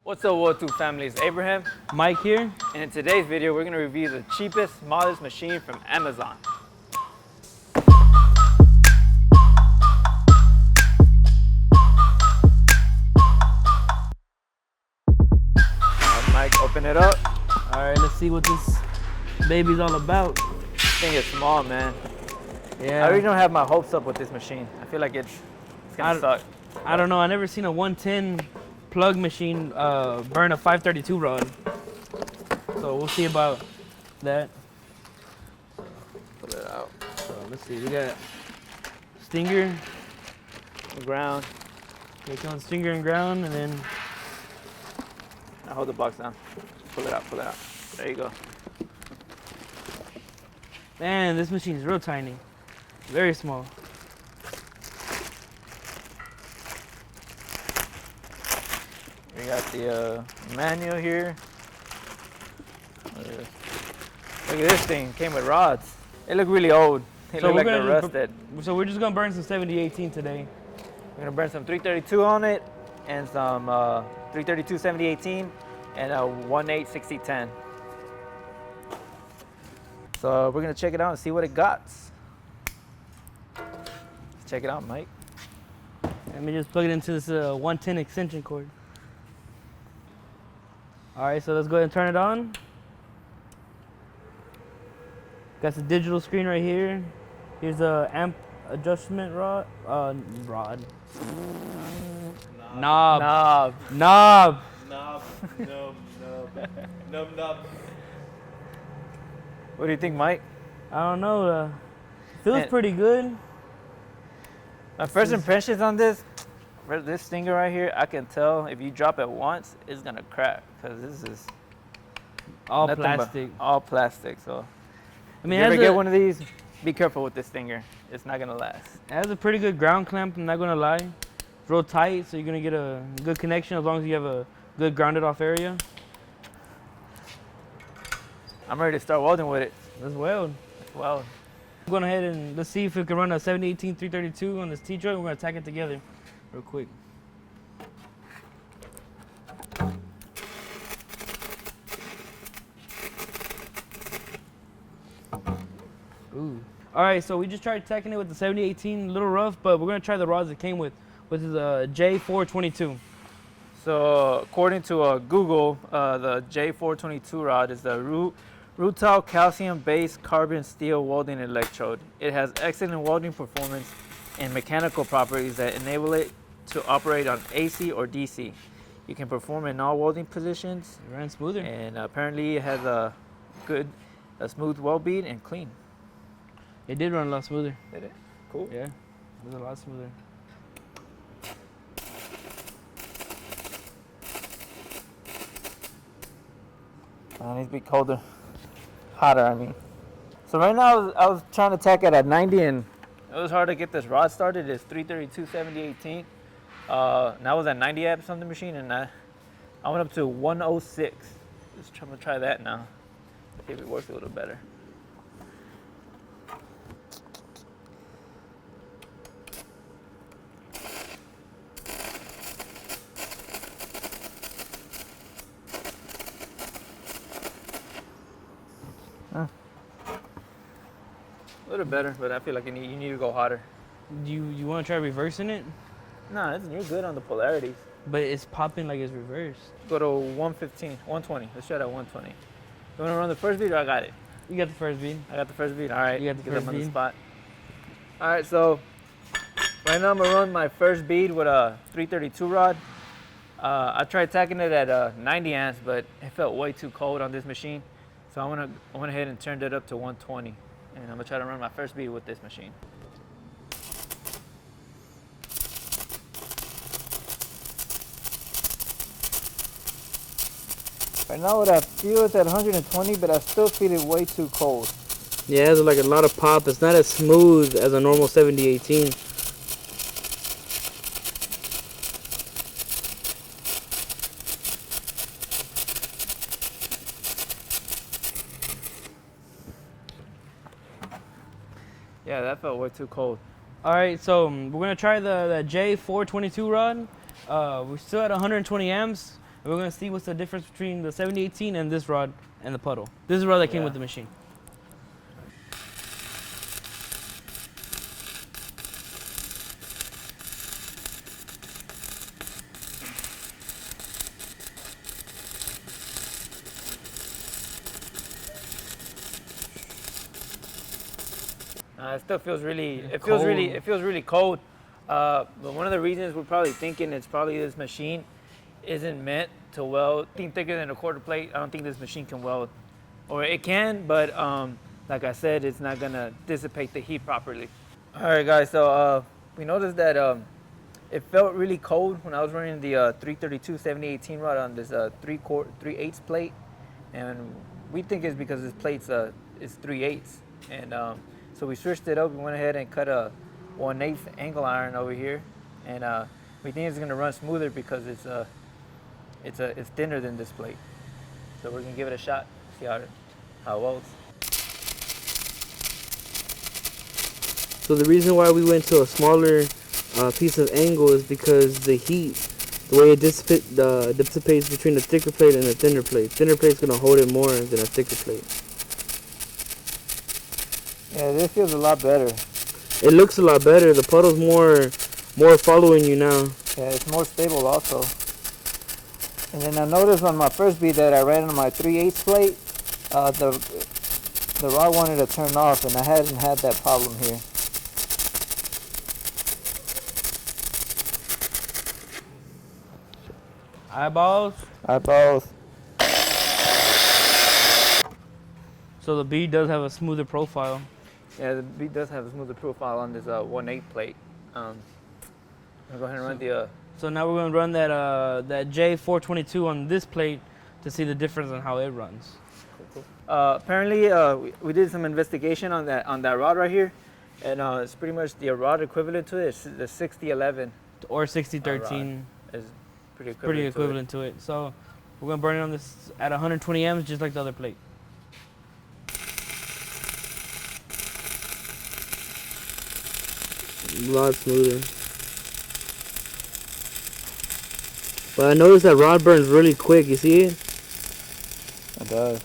What's up, World 2 family? It's Abraham. Mike here. And in today's video, we're going to review the cheapest, smallest machine from Amazon. Mike, open it up. All right, let's see what this baby's all about. This thing is small, man. Yeah. I really don't have my hopes up with this machine. I feel like it's going to suck. I don't know. I never seen a 110 plug machine burn a 532 rod. So we'll see about that. Pull it out. So let's see. We got stinger, Ground. take on stinger and ground, and then Now hold the box down. Pull it out, pull it out. There you go. man, this machine is real tiny, very small. We got the manual here. Look at this thing, came with rods. They look really old. They look like they're rusted. So we're just gonna burn some 7018 today. We're gonna burn some 332 on it and some 332 7018 and a 18 6010. So we're gonna check it out and see what it got. Let's check it out, Mike. Let me just plug it into this 110 extension cord. All right, so let's go ahead and turn it on. Got the digital screen right here. Here's a amp adjustment rod. Knob. Knob. Knob. Nub. What do you think, Mike? I don't know. Feels Man. pretty good. My first impressions on this stinger right here, I can tell if you drop it once, it's gonna crack because this is All nothing but plastic. all plastic. So I mean, if you ever it get has, one of these, be careful with this stinger. It's not gonna last. it has a pretty good ground clamp, I'm not gonna lie. It's real tight, so you're gonna get a good connection as long as you have a good grounded off area. I'm ready to start welding with it. Let's weld. Weld. I'm going ahead and let's see if we can run a 7018 332 on this T-joint. We're gonna tack it together real quick. Ooh. All right, so we just tried tacking it with the 7018, a little rough, but we're gonna try the rods it came with is a J422. So according to Google, the J422 rod is the Rutile calcium-based carbon steel welding electrode. It has excellent welding performance and mechanical properties that enable it to operate on AC or DC. You can perform in all welding positions. It ran smoother. And apparently it has a smooth weld bead and clean. It did run a lot smoother. Did it? Cool. Yeah, it was a lot smoother. It needs to be colder. Hotter, I mean. So right now I was trying to tack it at 90 and it was hard to get this rod started. It's 332 7018. Now I was at 90 amps on the machine and I went up to 106. Just trying to try that now. See if it works a little better. A little better, but I feel like you need to go hotter. You want to try reversing it? No, you're good on the polarities. But it's popping like it's reversed. Go to 115, 120. Let's try that 120. You want to run the first bead or I got it? You got the first bead. I got the first bead. All right. You got the get first them on the bead. spot. All right, so right now I'm gonna run my first bead with a 332 rod. I tried tacking it at 90 amps, but it felt way too cold on this machine. So I went ahead and turned it up to 120. And I'm gonna try to run my first bead with this machine. Right now what I feel is at 120, but I still feel it way too cold. Yeah, it has like a lot of pop. It's not as smooth as a normal 7018. Yeah, that felt way too cold. All right, so we're gonna try the J422 rod. We're still at 120 amps. And we're gonna see what's the difference between the 7018 and this rod and the puddle. This is the rod that came with the machine. It still feels really, it feels really cold. But one of the reasons we're probably thinking it's probably this machine isn't meant to weld. I think thicker than a quarter plate. I don't think this machine can weld, or it can, but like I said, it's not gonna dissipate the heat properly. All right, guys. So we noticed that it felt really cold when I was running the 332 7018 rod on this 3/8 plate, and we think it's because this plate's is 3/8, and so we switched it up. We went ahead and cut a 1/8 angle iron over here, and we think it's gonna run smoother because it's thinner than this plate. So we're gonna give it a shot, see how it welds. So the reason why we went to a smaller piece of angle is because the heat, the way it dissipates between the thicker plate and the thinner plate. Thinner plate's gonna hold it more than a thicker plate. Yeah, this feels a lot better. It looks a lot better. The puddle's more following you now. Yeah, it's more stable also. And then I noticed on my first bead that I ran on my 3/8 plate, the rod wanted to turn off, and I hadn't had that problem here. Eyeballs. Eyeballs. So the bead does have a smoother profile. Yeah, the bead does have a smoother profile on this 1/8 plate. I'll go ahead and run the. So now we're gonna run that J422 on this plate to see the difference in how it runs. Cool. Apparently, we did some investigation on that rod right here, and it's pretty much the rod equivalent to it. It's the 6011 or 6013 is pretty equivalent to it. So we're gonna burn it on this at 120 amps, just like the other plate. A lot smoother. But I noticed that rod burns really quick. You see it? It does.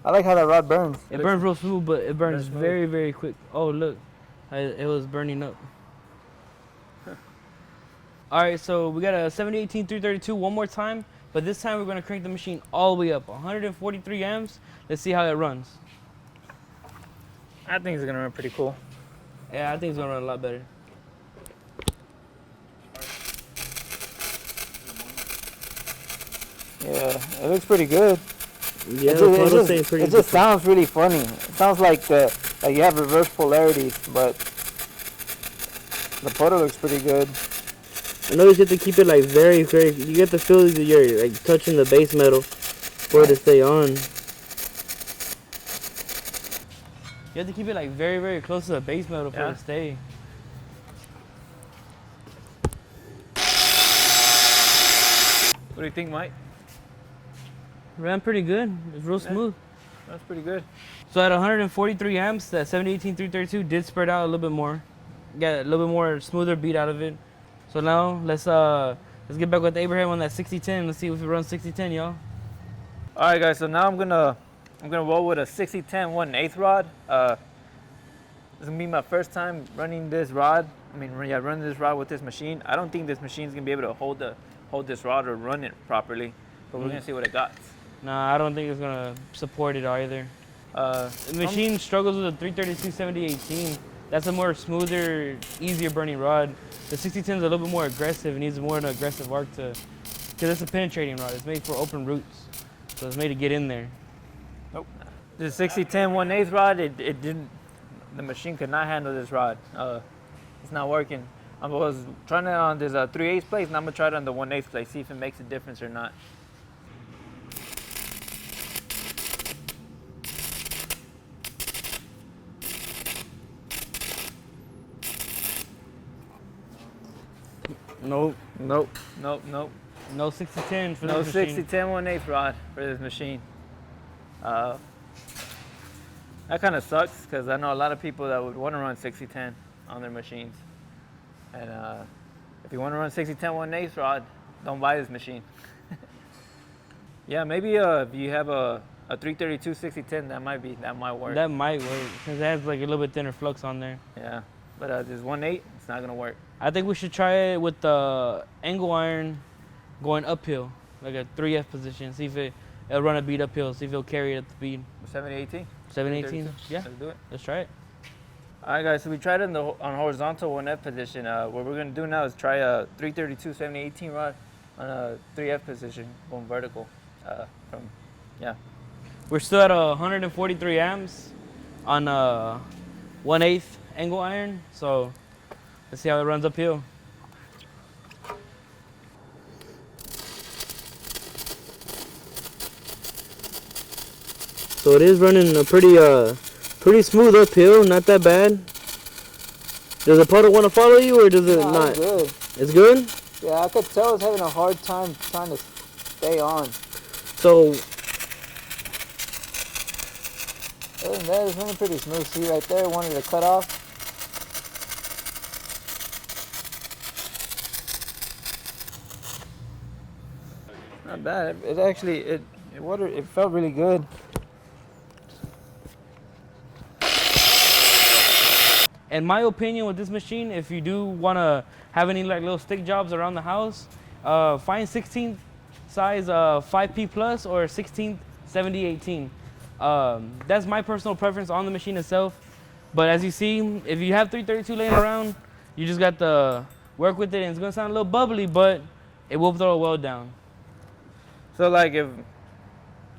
I like how that rod burns. It burns real smooth, but it burns very, very quick. Oh, look. It was burning up. All right, so we got a 7018 332 one more time, but this time we're going to crank the machine all the way up, 143 amps. Let's see how it runs. I think it's going to run pretty cool. Yeah, I think it's going to run a lot better. Yeah, it looks pretty good. Yeah, it just sounds really funny. It sounds like you have reverse polarities, but the puddle looks pretty good. I notice you have to keep it like very, very. You get the feel that you're like touching the base metal for it to stay on. You have to keep it like very, very close to the base metal for it to stay. What do you think, Mike? Ran pretty good. It's real smooth. That's pretty good. So at 143 amps, that 7018 332 did spread out a little bit more. Got a little bit more smoother beat out of it. So now let's get back with Abraham on that 6010. Let's see if it runs 6010, y'all. All right, guys. So now I'm gonna roll with a 6010 1/8 rod. This is gonna be my first time running this rod. Running this rod with this machine. I don't think this machine's gonna be able to hold this rod or run it properly. But we're gonna see what it got. Nah, I don't think it's gonna support it either. The machine struggles with a 332 7018. That's a more smoother, easier burning rod. The 6010 is a little bit more aggressive. It needs more of an aggressive arc because it's a penetrating rod. It's made for open roots, so it's made to get in there. Nope. The 6010 1/8 rod, it didn't. The machine could not handle this rod. It's not working. I was trying it on this 3/8 plate, and I'm gonna try it on the 1/8 plate, see if it makes a difference or not. Nope. No 6010 for no this machine. 6010 1/8 rod for this machine. That kind of sucks because I know a lot of people that would want to run 6010 on their machines. And if you want to run 6010 1/8 rod, don't buy this machine. Yeah, maybe if you have a 332 6010, that might work. That might work because it has like a little bit thinner flux on there. Yeah, but this 1.8, it's not gonna work. I think we should try it with the angle iron going uphill, like a 3F position. See if it'll run a bead uphill. See if it'll carry it at the speed. 7018. 718. Yeah. Let's do it. Let's try it. All right, guys. So we tried it on horizontal 1F position. What we're gonna do now is try a 332 7018 rod on a 3F position going vertical. Yeah. We're still at 143 amps on 1/8 angle iron. So let's see how it runs uphill. So it is running a pretty smooth uphill, not that bad. Does the puddle want to follow you or does it not? It's good. It's good? Yeah, I could tell it's having a hard time trying to stay on. So Other than that, it's running pretty smooth. See right there, wanted to cut off. Not bad. It actually it felt really good. in my opinion, with this machine, if you do want to have any like little stick jobs around the house, find 16th size 5P plus or 16th 7018. That's my personal preference on the machine itself. But as you see, if you have 332 laying around, you just got to work with it, and it's gonna sound a little bubbly, but it will throw a weld down. So like if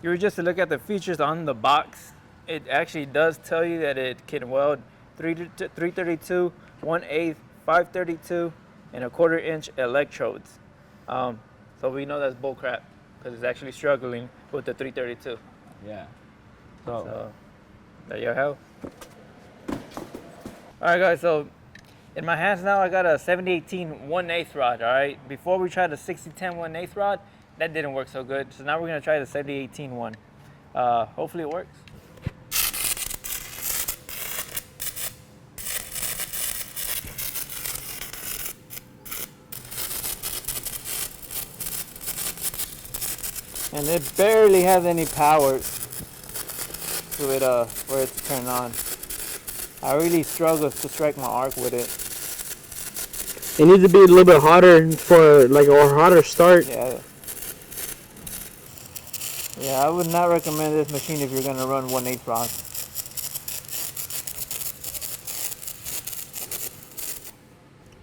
you were just to look at the features on the box, it actually does tell you that it can weld 332, 1/8, 532, and 1/4 inch electrodes. So we know that's bull crap because it's actually struggling with the 332. Yeah. So there you have. All right, guys. So in my hands now, I got a 7018 1/8 rod. All right. Before we tried the 6010 1/8 rod, that didn't work so good. So now we're gonna try the 7018 one. Hopefully it works. And it barely has any power to it for it to turn on. I really struggle to strike my arc with it. It needs to be a little bit hotter for like a hotter start. Yeah. Yeah, I would not recommend this machine if you're gonna run 1/8 rod.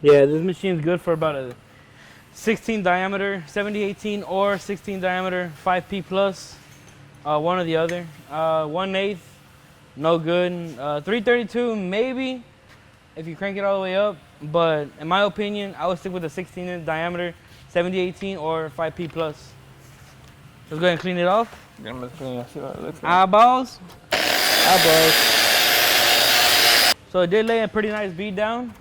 Yeah, this machine's good for about a 16 diameter 7018 or 16 diameter 5P plus, one or the other. 1/8, no good. 332 maybe if you crank it all the way up, but in my opinion, I would stick with the 16 inch diameter 7018 or 5P plus. Let's go ahead and clean it off. I'm gonna clean it, see what it looks like. Eyeballs. Eyeballs. So it did lay a pretty nice bead down,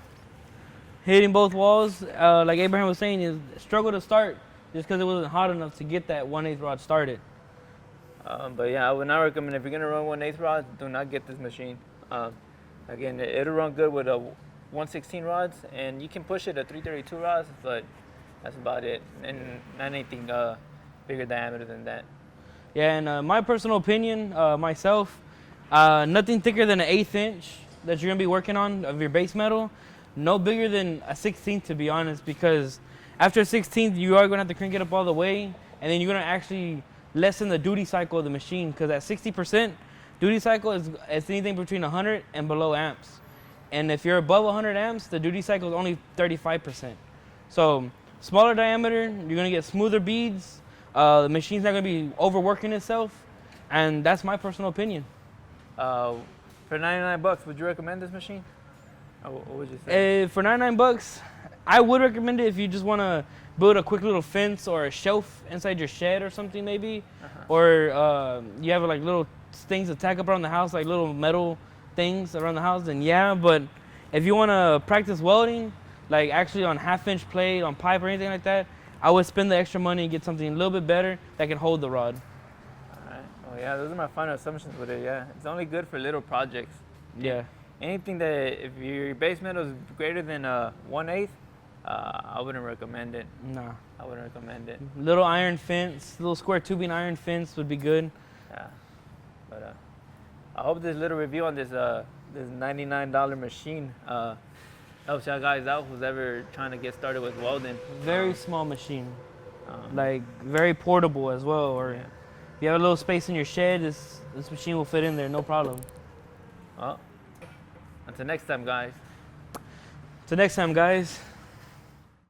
hitting both walls. Like Abraham was saying, it struggled to start just because it wasn't hot enough to get that 1/8 rod started. But yeah, I would not recommend if you're gonna run 1/8 rod, do not get this machine. Again, it'll run good with a 116 rods, and you can push it at 332 rods, but that's about it, and not anything bigger diameter than that. Yeah, and my personal opinion, myself, nothing thicker than an 1/8 inch that you're gonna be working on of your base metal. No bigger than a 16th, to be honest, because after a 16th, you are gonna have to crank it up all the way, and then you're gonna actually lessen the duty cycle of the machine, because at 60% duty cycle is anything between 100 and below amps. And if you're above 100 amps, the duty cycle is only 35%. So smaller diameter, you're gonna get smoother beads. The machine's not gonna be overworking itself, and that's my personal opinion. For 99 bucks, would you recommend this machine? What would you say? For 99 bucks, I would recommend it if you just wanna build a quick little fence or a shelf inside your shed or something maybe. Or you have like little things to tack up around the house, like little metal things around the house, then yeah. But if you wanna practice welding, like actually on 1/2 inch plate, on pipe or anything like that, I would spend the extra money and get something a little bit better that can hold the rod. Alright, oh yeah, those are my final assumptions with it, yeah. It's only good for little projects. Yeah. Anything that, if your base metal is greater than 1/8, I wouldn't recommend it. Nah. I wouldn't recommend it. Little iron fence, little square tubing iron fence would be good. Yeah, but I hope this little review on this this $99 machine helps y'all guys out who's ever trying to get started with welding. Very small machine, like very portable as well. Or Yeah. if you have a little space in your shed, this machine will fit in there, no problem. Well, until next time, guys. Till next time, guys.